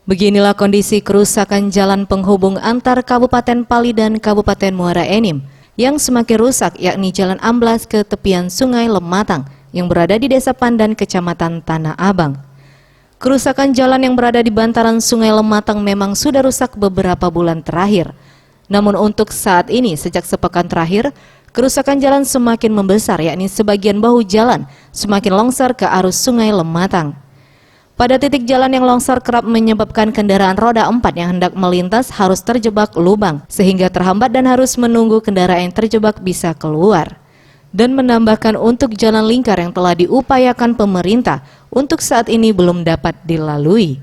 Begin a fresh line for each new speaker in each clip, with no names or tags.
Beginilah kondisi kerusakan jalan penghubung antar Kabupaten Pali dan Kabupaten Muara Enim yang semakin rusak, yakni jalan amblas ke tepian Sungai Lematang yang berada di Desa Pandan, Kecamatan Tanah Abang. Kerusakan jalan yang berada di bantaran Sungai Lematang memang sudah rusak beberapa bulan terakhir. Namun untuk saat ini, sejak sepekan terakhir, kerusakan jalan semakin membesar, yakni sebagian bahu jalan semakin longsor ke arus Sungai Lematang. Pada titik jalan yang longsor kerap menyebabkan kendaraan roda 4 yang hendak melintas harus terjebak lubang, sehingga terhambat dan harus menunggu kendaraan yang terjebak bisa keluar. Dan menambahkan untuk jalan lingkar yang telah diupayakan pemerintah, untuk saat ini belum dapat dilalui.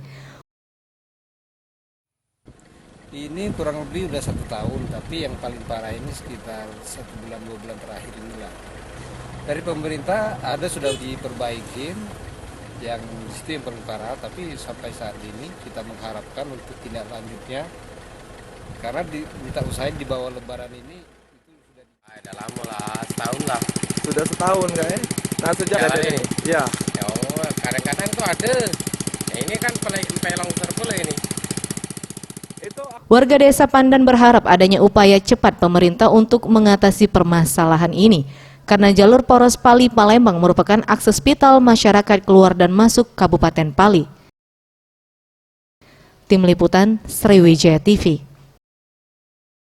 Ini kurang lebih udah 1 tahun, tapi yang paling parah ini sekitar 1 bulan 2 bulan terakhir inilah. Dari pemerintah ada sudah diperbaikin, yang situ yang paling parah, tapi sampai saat ini kita mengharapkan untuk tindak lanjutnya, karena minta usahain di bawah Lebaran ini itu sudah
Udah lama lah, setahun lah.
Sudah setahun kan ya? Nah sejak ada ini? Ya.
Kadang-kadang tuh ada. Nah, ini kan sampai longsor pula ini.
Warga Desa Pandan berharap adanya upaya cepat pemerintah untuk mengatasi permasalahan ini, karena jalur poros Pali-Palembang merupakan akses vital masyarakat keluar dan masuk Kabupaten Pali. Tim Liputan Sriwijaya TV.